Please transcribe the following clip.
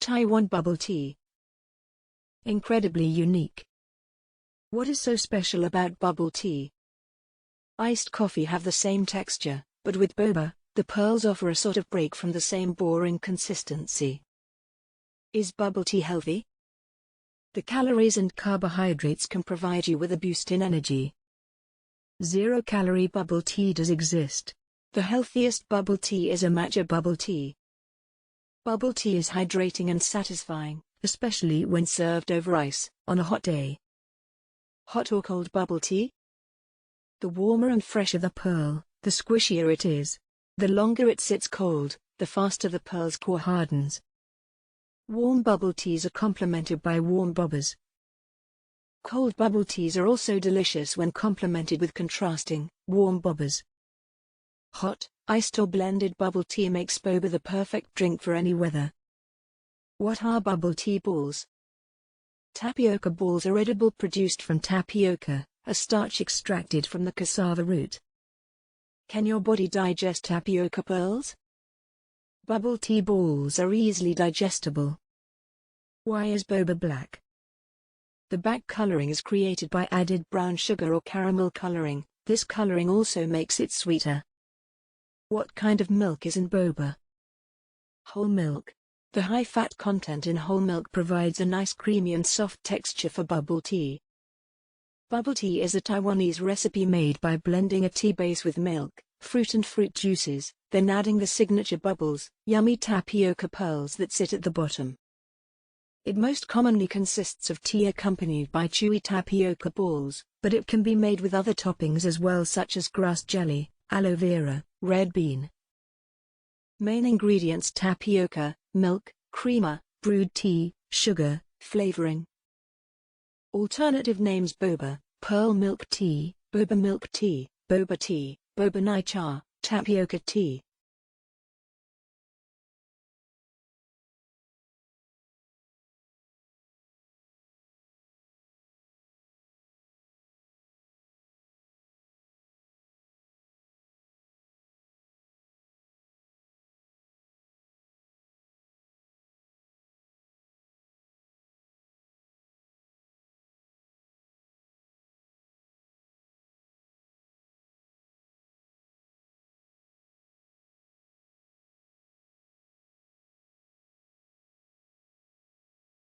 Taiwan bubble tea. Incredibly unique. What is so special about bubble tea? Iced coffee have the same texture, but with boba, the pearls offer a sort of break from the same boring consistency. Is bubble tea healthy? The calories and carbohydrates can provide you with a boost in energy. Zero-calorie bubble tea does exist. The healthiest bubble tea is a matcha bubble tea. Bubble tea is hydrating and satisfying, especially when served over ice, on a hot day. Hot or cold bubble tea? The warmer and fresher the pearl, the squishier it is. The longer it sits cold, the faster the pearl's core hardens. Warm bubble teas are complemented by warm bobas. Cold bubble teas are also delicious when complemented with contrasting, warm bobas. Hot, iced or blended bubble tea makes boba the perfect drink for any weather. What are bubble tea balls? Tapioca balls are edible, produced from tapioca, a starch extracted from the cassava root. Can your body digest tapioca pearls? Bubble tea balls are easily digestible. Why is boba black? The back coloring is created by added brown sugar or caramel coloring. This coloring also makes it sweeter. What kind of milk is in boba? Whole milk. The high fat content in whole milk provides a nice creamy and soft texture for bubble tea. Bubble tea is a Taiwanese recipe made by blending a tea base with milk, fruit and fruit juices, then adding the signature bubbles, yummy tapioca pearls that sit at the bottom. It most commonly consists of tea accompanied by chewy tapioca balls, but it can be made with other toppings as well, such as grass jelly, aloe vera, red bean. Main ingredients: tapioca, milk, creamer, brewed tea, sugar, flavoring. Alternative names: boba, pearl milk tea, boba milk tea, boba tea, boba nai cha, tapioca tea,